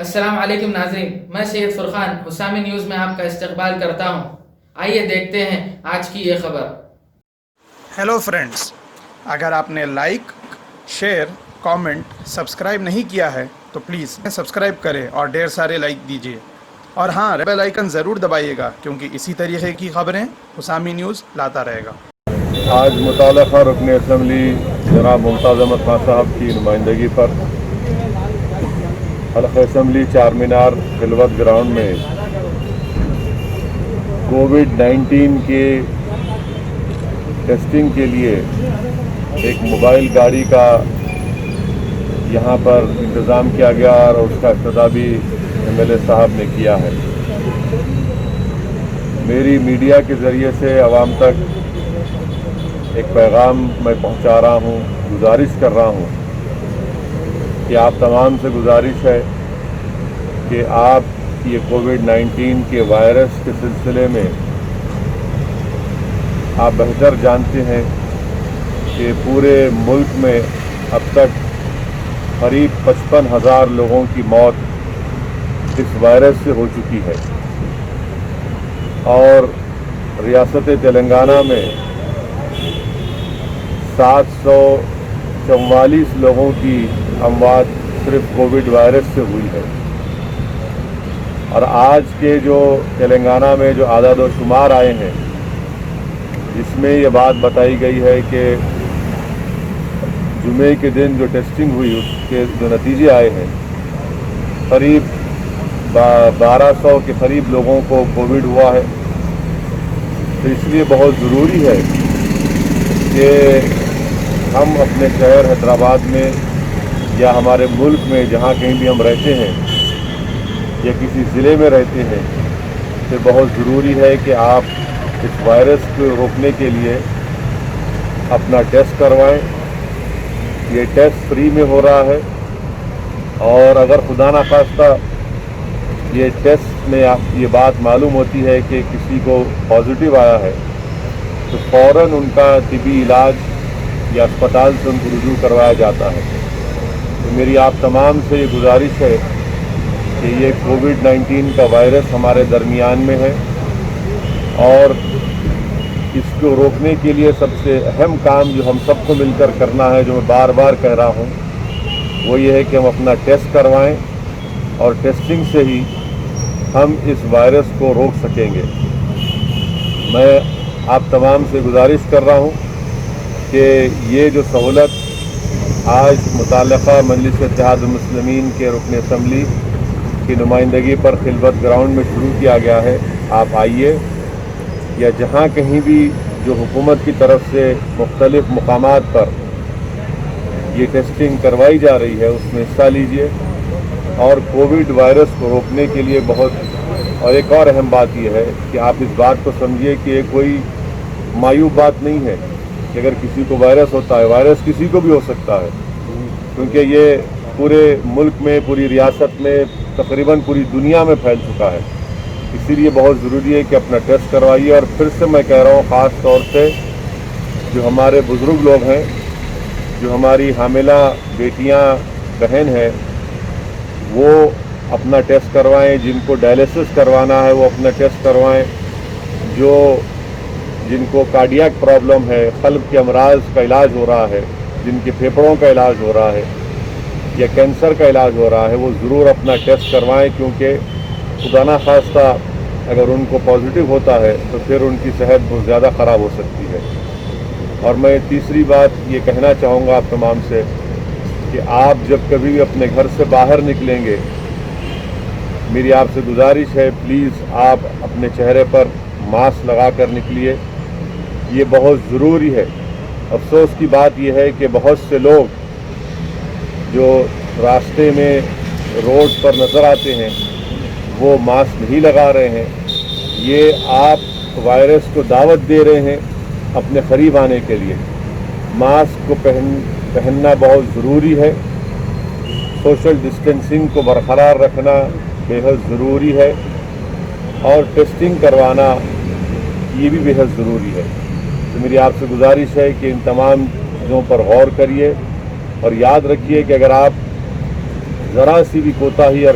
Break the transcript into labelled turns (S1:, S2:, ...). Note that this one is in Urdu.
S1: السلام علیکم ناظرین، میں سید فرقان حسامی نیوز میں آپ کا استقبال کرتا ہوں۔ آئیے دیکھتے ہیں آج کی یہ خبر۔
S2: ہیلو فرینڈز، اگر آپ نے لائک، شیئر، کامنٹ، سبسکرائب نہیں کیا ہے تو پلیز سبسکرائب کریں اور ڈھیر سارے لائک دیجیے، اور ہاں بیل آئیکن ضرور دبائیے گا کیونکہ اسی طریقے کی خبریں حسامی نیوز لاتا رہے گا۔
S3: آج متعلقہ رکن اسمبلی جناب ممتاز احمد خان صاحب کی نمائندگی پر حلقہ اسمبلی چار مینار خلوت گراؤنڈ میں کووڈ-19 کے ٹیسٹنگ کے لیے ایک موبائل گاڑی کا یہاں پر انتظام کیا گیا اور اس کا افتتاح بھی ایم ایل اے صاحب نے کیا ہے۔ میری میڈیا کے ذریعے سے عوام تک ایک پیغام میں پہنچا رہا ہوں، گزارش کر رہا ہوں کہ آپ تمام سے گزارش ہے کہ آپ یہ کووڈ-19 کے وائرس کے سلسلے میں آپ بہتر جانتے ہیں کہ پورے ملک میں اب تک قریب 55,000 لوگوں کی موت اس وائرس سے ہو چکی ہے، اور ریاست تلنگانہ میں 744 لوگوں کی اموات صرف کووڈ وائرس سے ہوئی ہے۔ اور آج کے جو تلنگانہ میں جو اعداد و شمار آئے ہیں، جس میں یہ بات بتائی گئی ہے کہ جمعے کے دن جو ٹیسٹنگ ہوئی اس کے جو نتیجے آئے ہیں، قریب 1200 کے قریب لوگوں کو کووڈ ہوا ہے۔ تو اس لیے بہت ضروری ہے کہ ہم اپنے شہر حیدرآباد میں یا ہمارے ملک میں جہاں کہیں بھی ہم رہتے ہیں یا کسی ضلع میں رہتے ہیں، تو بہت ضروری ہے کہ آپ اس وائرس کو روکنے کے لیے اپنا ٹیسٹ کروائیں۔ یہ ٹیسٹ فری میں ہو رہا ہے، اور اگر خدا نخواستہ یہ ٹیسٹ میں یہ بات معلوم ہوتی ہے کہ کسی کو پازیٹیو آیا ہے تو فوراً ان کا طبی علاج یا اسپتال سے ان کو رجوع کروایا جاتا ہے۔ تو میری آپ تمام سے یہ گزارش ہے کہ یہ کووڈ-19 کا وائرس ہمارے درمیان میں ہے، اور اس کو روکنے کے لیے سب سے اہم کام جو ہم سب کو مل کر کرنا ہے، جو میں بار بار کہہ رہا ہوں، وہ یہ ہے کہ ہم اپنا ٹیسٹ کروائیں، اور ٹیسٹنگ سے ہی ہم اس وائرس کو روک سکیں گے۔ میں آپ تمام سے گزارش کر رہا ہوں کہ یہ جو سہولت آج متعلقہ مجلس اتحاد المسلمین کے رکن اسمبلی کی نمائندگی پر خلوت گراؤنڈ میں شروع کیا گیا ہے، آپ آئیے، یا جہاں کہیں بھی جو حکومت کی طرف سے مختلف مقامات پر یہ ٹیسٹنگ کروائی جا رہی ہے اس میں حصہ لیجیے، اور کووڈ وائرس کو روکنے کے لیے اور ایک اور اہم بات یہ ہے کہ آپ اس بات کو سمجھیے کہ یہ کوئی معیوب بات نہیں ہے کہ اگر کسی کو وائرس ہوتا ہے، وائرس کسی کو بھی ہو سکتا ہے، کیونکہ یہ پورے ملک میں، پوری ریاست میں، تقریباً پوری دنیا میں پھیل چکا ہے۔ اسی لیے بہت ضروری ہے کہ اپنا ٹیسٹ کروائیے۔ اور پھر سے میں کہہ رہا ہوں، خاص طور سے جو ہمارے بزرگ لوگ ہیں، جو ہماری حاملہ بیٹیاں بہن ہیں، وہ اپنا ٹیسٹ کروائیں۔ جن کو ڈائلیسس کروانا ہے وہ اپنا ٹیسٹ کروائیں۔ جن کو کارڈیاک پرابلم ہے، قلب کے امراض کا علاج ہو رہا ہے، جن کے پھیپھڑوں کا علاج ہو رہا ہے یا کینسر کا علاج ہو رہا ہے، وہ ضرور اپنا ٹیسٹ کروائیں، کیونکہ خدا نخواستہ اگر ان کو پازیٹیو ہوتا ہے تو پھر ان کی صحت بہت زیادہ خراب ہو سکتی ہے۔ اور میں تیسری بات یہ کہنا چاہوں گا آپ تمام سے کہ آپ جب کبھی بھی اپنے گھر سے باہر نکلیں گے، میری آپ سے گزارش ہے، پلیز آپ اپنے چہرے پر ماسک لگا کر نکلیے، یہ بہت ضروری ہے۔ افسوس کی بات یہ ہے کہ بہت سے لوگ جو راستے میں روڈ پر نظر آتے ہیں وہ ماسک نہیں لگا رہے ہیں۔ یہ آپ وائرس کو دعوت دے رہے ہیں اپنے قریب آنے کے لیے۔ ماسک کو پہننا بہت ضروری ہے، سوشل ڈسٹینسنگ کو برقرار رکھنا بے حد ضروری ہے، اور ٹیسٹنگ کروانا یہ بھی بے حد ضروری ہے۔ تو میری آپ سے گزارش ہے کہ ان تمام چیزوں پر غور کریے، اور یاد رکھیے کہ اگر آپ ذرا سی بھی کوتاہی اور